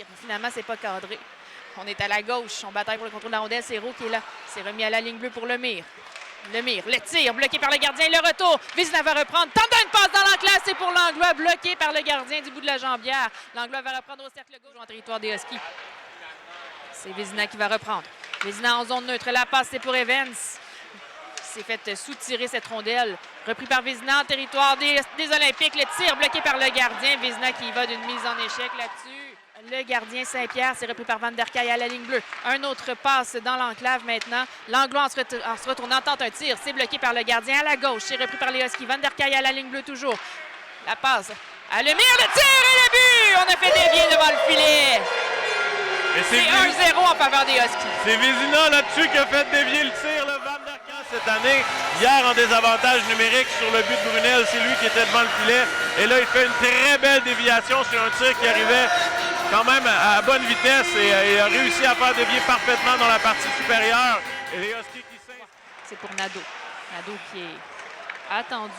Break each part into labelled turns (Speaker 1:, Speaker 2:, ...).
Speaker 1: tir. Finalement, c'est pas cadré. On est à la gauche. On bataille pour le contrôle de la rondelle. C'est Roux qui est là. C'est remis à la ligne bleue pour Lemire. Lemire, le tir, bloqué par le gardien. Le retour. Vézina va reprendre. Tente une passe dans l'enclave. C'est pour Langlois, bloqué par le gardien du bout de la jambière. Langlois va reprendre au cercle gauche en territoire des Huskies. C'est Vézina qui va reprendre. Vézina en zone neutre. La passe, c'est pour Evans. S'est fait soutirer cette rondelle. Repris par Vézina en territoire des Olympiques. Le tir bloqué par le gardien. Vézina qui va d'une mise en échec là-dessus. Le gardien Saint-Pierre, c'est repris par Van der Kaay à la ligne bleue. Un autre passe dans l'enclave maintenant. Langlois en se retournant tente un tir. C'est bloqué par le gardien à la gauche. C'est repris par les Huskies. Van der Kaay à la ligne bleue toujours. La passe à Lemire. Le tir et le but! On a fait dévier devant le filet. C'est 1-0 en faveur des Huskies.
Speaker 2: C'est Vézina là-dessus qui a fait dévier le tir. Le Van der Kaay cette année. Hier en désavantage numérique sur le but de Brunel. C'est lui qui était devant le filet. Et là, il fait une très belle déviation sur un tir qui arrivait quand même à bonne vitesse et a réussi à faire dévier parfaitement dans la partie supérieure. Et les Huskies qui
Speaker 1: c'est pour Nadeau. Nadeau qui est attendu.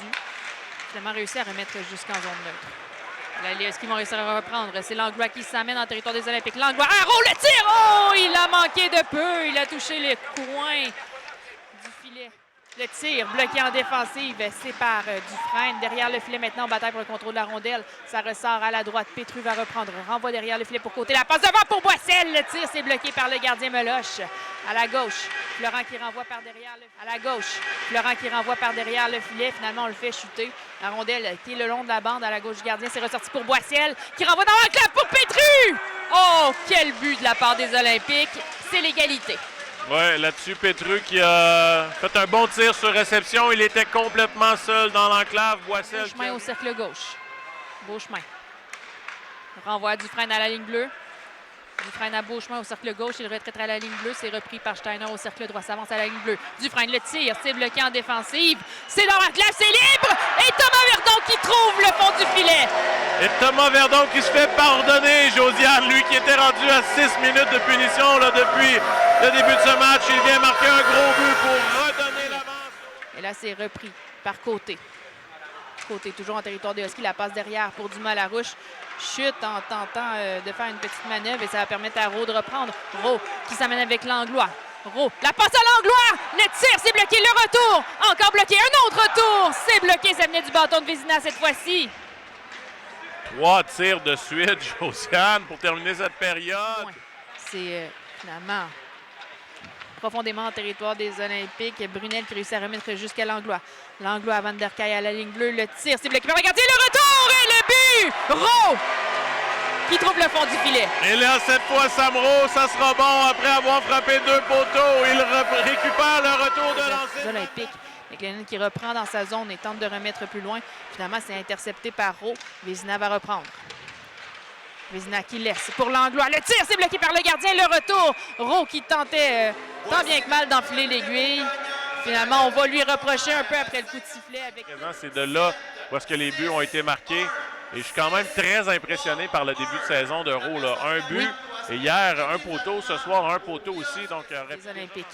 Speaker 1: Finalement réussi à remettre jusqu'en zone neutre. Là, les Huskies vont réussir à reprendre. C'est Langlois qui s'amène en territoire des Olympiques. Langlois, le tir! Oh! Il a manqué de peu. Il a touché le coin du filet. Le tir bloqué en défensive, c'est par Dufresne. Derrière le filet maintenant, on bataille pour le contrôle de la rondelle. Ça ressort à la droite. Petru va reprendre. Renvoie derrière le filet pour côté. La passe devant pour Boissel. Le tir, c'est bloqué par le gardien Meloche. À la gauche, Florent qui renvoie par derrière le filet. Finalement, on le fait chuter. La rondelle qui est le long de la bande à la gauche du gardien. C'est ressorti pour Boissel qui renvoie dans l'enclave pour Petru. Oh, quel but de la part des Olympiques. C'est l'égalité.
Speaker 2: Oui, là-dessus, Petru qui a fait un bon tir sur réception. Il était complètement seul dans l'enclave. Boissel.
Speaker 1: Beau chemin au cercle gauche. Beau chemin. Renvoi Dufresne à la ligne bleue. Dufresne à beau chemin au cercle gauche. Il retraite à la ligne bleue. C'est repris par Steiner au cercle droit. S'avance à la ligne bleue. Dufresne le tire. C'est bloqué en défensive. C'est dans l'enclave. C'est libre. Et Thomas Verdon qui trouve le fond du filet.
Speaker 2: Et Thomas Verdon qui se fait pardonner. Josiane, lui qui était rendu à 6 minutes de punition là, depuis le début de ce match. Il vient marquer un gros but pour redonner l'avance.
Speaker 1: Et là, c'est repris par Côté. Côté, toujours en territoire des Huskies. La passe derrière pour Dumas-Larouche. Chute en tentant de faire une petite manœuvre et ça va permettre à Roux de reprendre. Roux qui s'amène avec Langlois. Roux, la passe à Langlois! Le tir, c'est bloqué. Le retour, encore bloqué. Un autre retour, c'est bloqué. Ça venait du bâton de Vézina cette fois-ci.
Speaker 2: 3 tirs de suite, Josiane, pour terminer cette période.
Speaker 1: Ouais. C'est finalement profondément en territoire des Olympiques. Brunel qui réussit à remettre jusqu'à Langlois. Langlois à Van der Kaay à la ligne bleue. Le tir, c'est bloqué par le gardien. Le retour et le but! Roux qui trouve le fond du filet.
Speaker 2: Et là, cette fois, Sam Roux, ça sera bon après avoir frappé 2 poteaux. Il récupère le retour de lancer.
Speaker 1: Les Olympiques. McLennan qui reprend dans sa zone et tente de remettre plus loin. Finalement, c'est intercepté par Roux. Vézina va reprendre. Vézina qui laisse pour Langlois. Le tir, c'est bloqué par le gardien. Le retour. Roux qui tentait tant bien que mal d'enfiler l'aiguille. Finalement, on va lui reprocher un peu après le coup de sifflet.
Speaker 2: C'est de là où est-ce que les buts ont été marqués. Et je suis quand même très impressionné par le début de saison de Roux. Là. Un but. Et hier, un poteau. Ce soir, un poteau aussi. Donc,
Speaker 1: les Olympiques.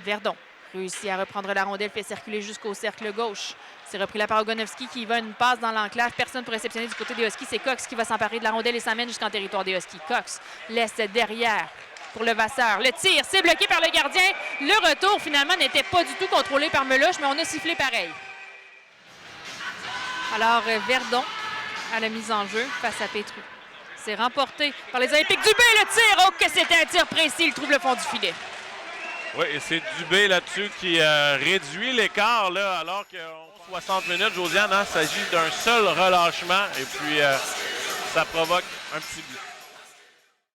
Speaker 1: Verdon réussit à reprendre la rondelle, fait circuler jusqu'au cercle gauche. C'est repris là par Ogonovski qui va une passe dans l'enclave. Personne pour réceptionner du côté des Huskies. C'est Cox qui va s'emparer de la rondelle et s'amène jusqu'en territoire des Huskies. Cox laisse derrière pour le Vasseur. Le tir, c'est bloqué par le gardien. Le retour, finalement, n'était pas du tout contrôlé par Meloche, mais on a sifflé pareil. Alors, Verdon à la mise en jeu face à Petru. C'est remporté par les Olympiques. Dubé, le tir! Oh, que c'était un tir précis. Il trouve le fond du filet.
Speaker 2: Oui, et c'est Dubé là-dessus qui réduit l'écart, là, alors qu'on 60 minutes, Josiane, il s'agit d'un seul relâchement et puis ça provoque un petit but.